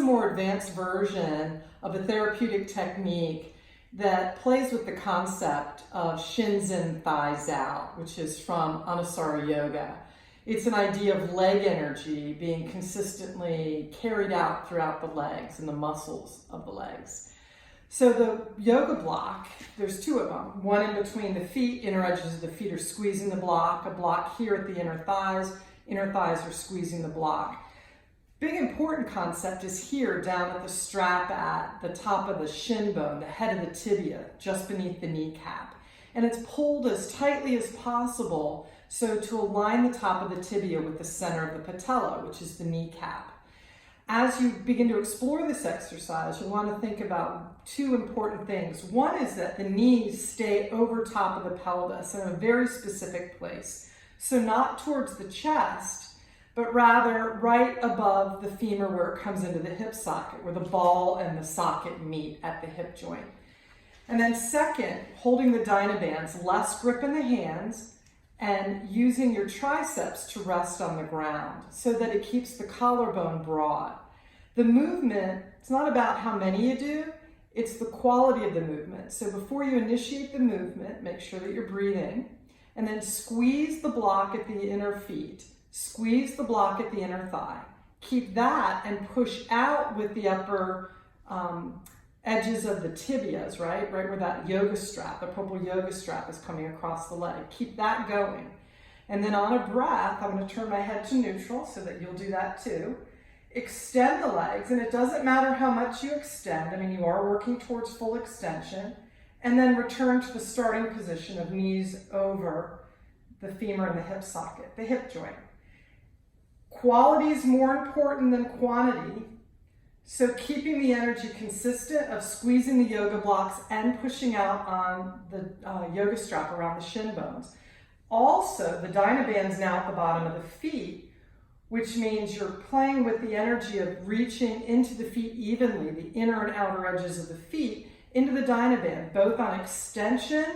more advanced version of a therapeutic technique that plays with the concept of shins in, thighs out, which is from Anusara Yoga. It's an idea of leg energy being consistently carried out throughout the legs and the muscles of the legs. So the yoga block, there's two of them. One in between the feet, inner edges of the feet are squeezing the block. A block here at the inner thighs are squeezing the block. Big important concept is here down at the strap at the top of the shin bone, the head of the tibia, just beneath the kneecap. And it's pulled as tightly as possible so to align the top of the tibia with the center of the patella, which is the kneecap. As you begin to explore this exercise, you'll want to think about two important things. One is that the knees stay over top of the pelvis in a very specific place. So not towards the chest, but rather right above the femur where it comes into the hip socket, where the ball and the socket meet at the hip joint. And then second, holding the dynabands, less grip in the hands, and using your triceps to rest on the ground so that it keeps the collarbone broad. The movement, it's not about how many you do, it's the quality of the movement. So before you initiate the movement, make sure that you're breathing, and then squeeze the block at the inner feet. Squeeze the block at the inner thigh. Keep that and push out with the upper edges of the tibias, right where that yoga strap, the purple yoga strap is coming across the leg. Keep that going. And then on a breath, I'm going to turn my head to neutral so that you'll do that too. Extend the legs, and it doesn't matter how much you extend. I mean, you are working towards full extension. And then return to the starting position of knees over the femur and the hip socket, the hip joint. Quality is more important than quantity, so keeping the energy consistent of squeezing the yoga blocks and pushing out on the yoga strap around the shin bones. Also, the dynaband's now at the bottom of the feet, which means you're playing with the energy of reaching into the feet evenly, the inner and outer edges of the feet, into the dynaband, both on extension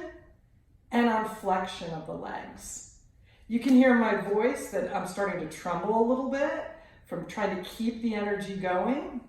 and on flexion of the legs. You can hear my voice that I'm starting to tremble a little bit from trying to keep the energy going.